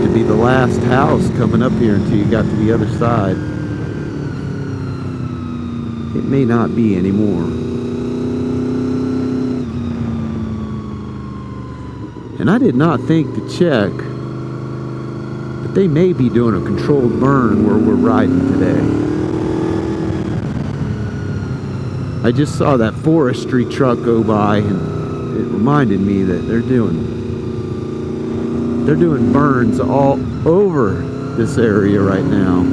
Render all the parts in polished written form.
to be the last house coming up here until you got to the other side. It may not be anymore. And I did not think to check, but they may be doing a controlled burn where we're riding today. I just saw that forestry truck go by, and it reminded me that they're doing burns all over this area right now.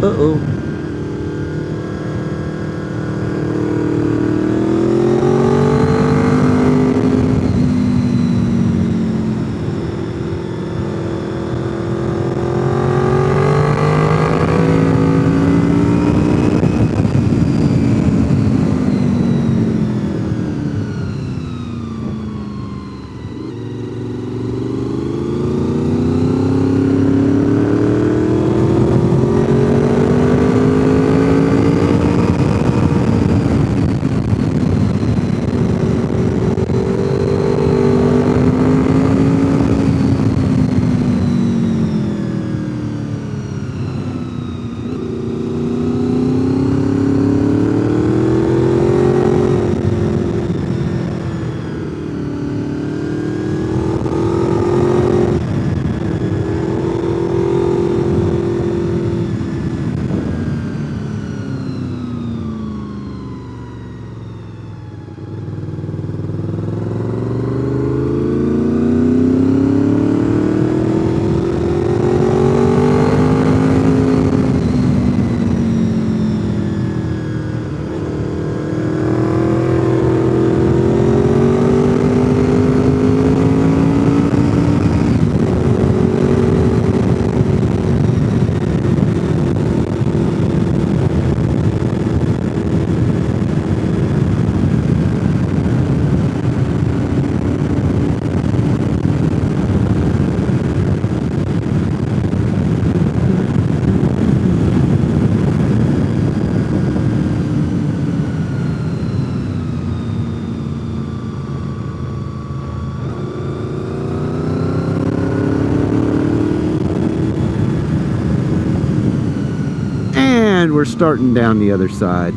Uh-oh. And we're starting down the other side.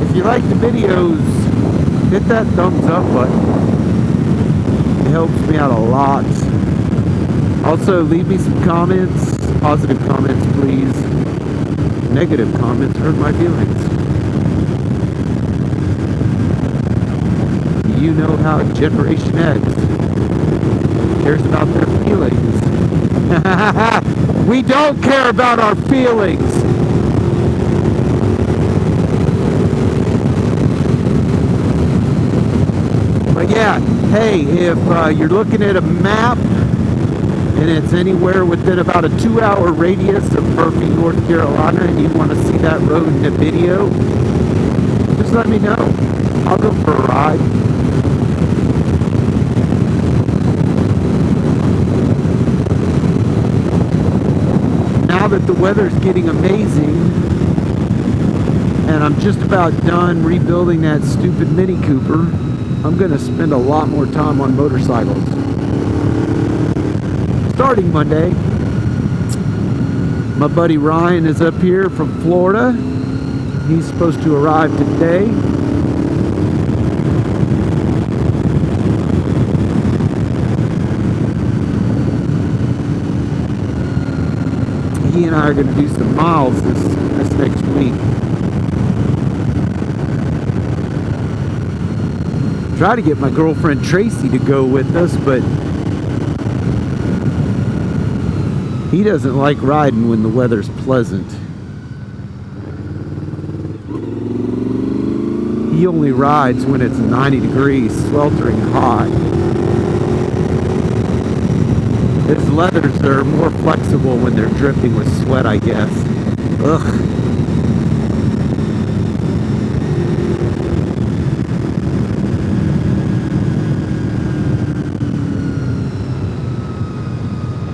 If you like the videos, hit that thumbs up button. It helps me out a lot. Also, leave me some comments, positive comments, please. Negative comments hurt my feelings. You know how Generation X cares about their feelings. We don't care about our feelings. But yeah, hey, if you're looking at a map and it's anywhere within about a 2-hour radius of Murphy, North Carolina, and you want to see that road in a video, just let me know. I'll go for a ride. Now that the weather's getting amazing, and I'm just about done rebuilding that stupid Mini Cooper, I'm going to spend a lot more time on motorcycles. Starting Monday. My buddy Ryan is up here from Florida. He's supposed to arrive today. He and I are going to do some miles this next week. Try to get my girlfriend Tracy to go with us, but he doesn't like riding when the weather's pleasant. He only rides when it's 90 degrees, sweltering hot. It's leathers that are more flexible when they're dripping with sweat, I guess. Ugh.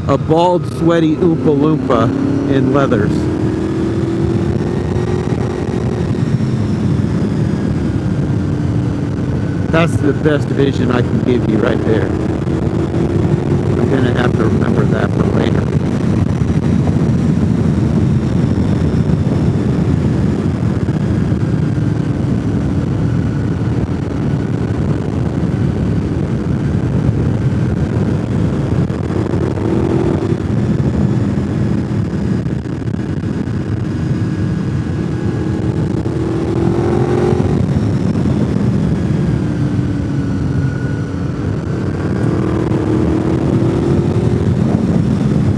A bald, sweaty Oompa Loompa in leathers. That's the best vision I can give you right there. I'm gonna have to remember that for later.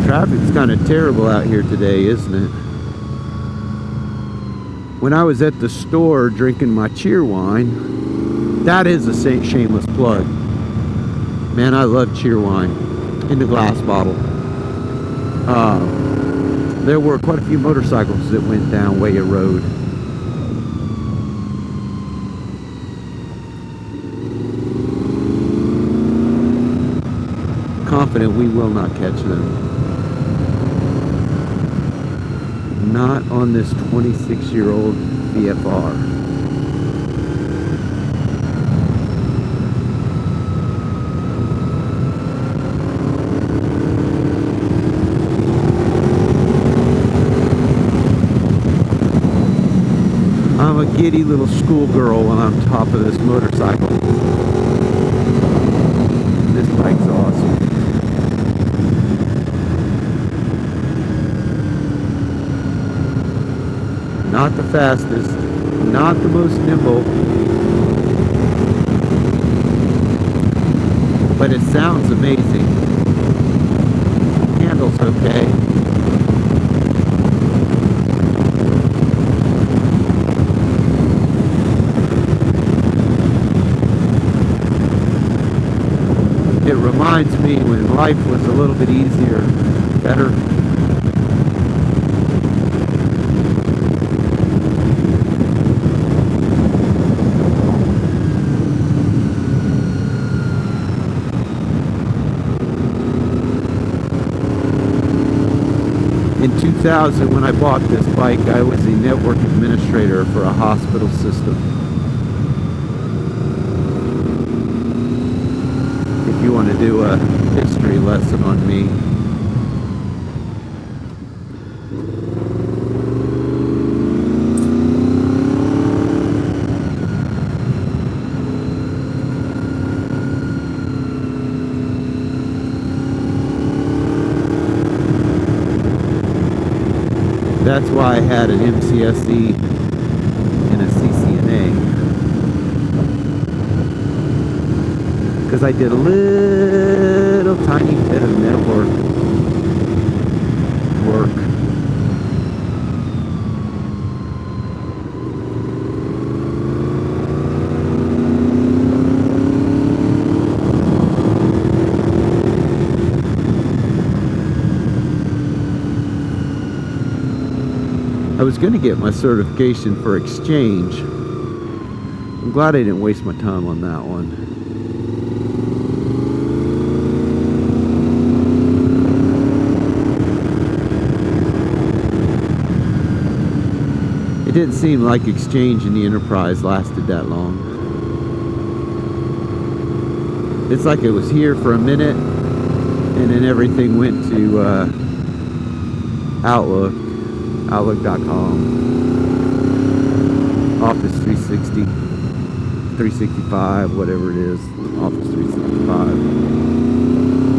Traffic's kind of terrible out here today, isn't it? When I was at the store drinking my cheer wine, that is a shameless plug. Man, I love cheer wine in the glass bottle. There were quite a few motorcycles that went down Wayah Road. Confident we will not catch them. Not on this 26-year-old VFR. I'm a giddy little schoolgirl when I'm top of this motorcycle. This bike's awesome. Not the fastest, not the most nimble, but it sounds amazing. Handles okay. It reminds me when life was a little bit easier, better. In 2000, when I bought this bike, I was a network administrator for a hospital system. If you want to do a history lesson on me. That's why I had an MCSE and a CCNA. Because I did a little tiny bit of network work. I was going to get my certification for exchange. I'm glad I didn't waste my time on that one. It didn't seem like exchange in the Enterprise lasted that long. It's like it was here for a minute and then everything went to Outlook.com, Office 360, 365, whatever it is, Office 365.